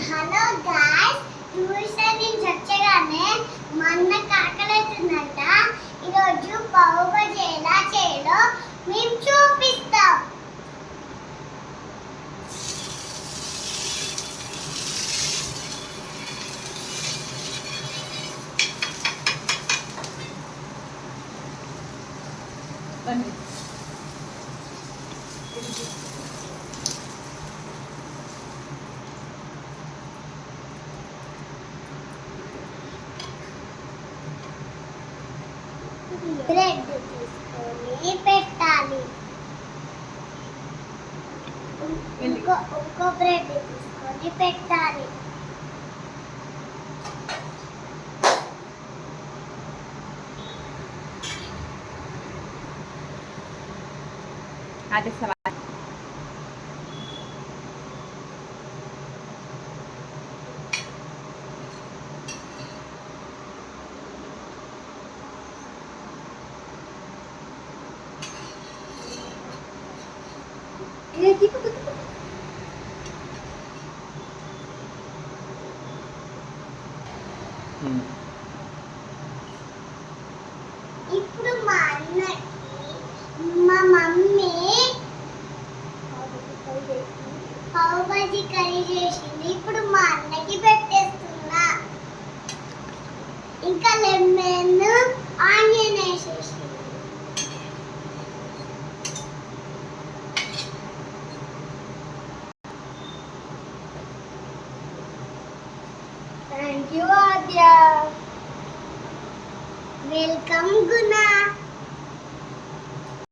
Hello guys, tuition నుంచి వచ్చగానే మా అన్నకి ఆకలితుందంట. ఈరోజు పావు బజ్జీ ఎలా చేయాలో మేము చూపిస్తాం. బ్రెడ్ తీసుకొని పెట్టాలి. ఇంకో బ్రెడ్ తీసుకొని పెట్టాలి. Ada salah. ఇప్పుడు మా అన్నకి మా మమ్మీ పావు బజ్జీ కర్రీ చేసింది. ఇప్పుడు మా అన్నకి పెట్టేస్తున్నా. ఇంకా లెమన్ ఆనియన్ వేసేసింది. Thank you Aadya. Welcome Guna.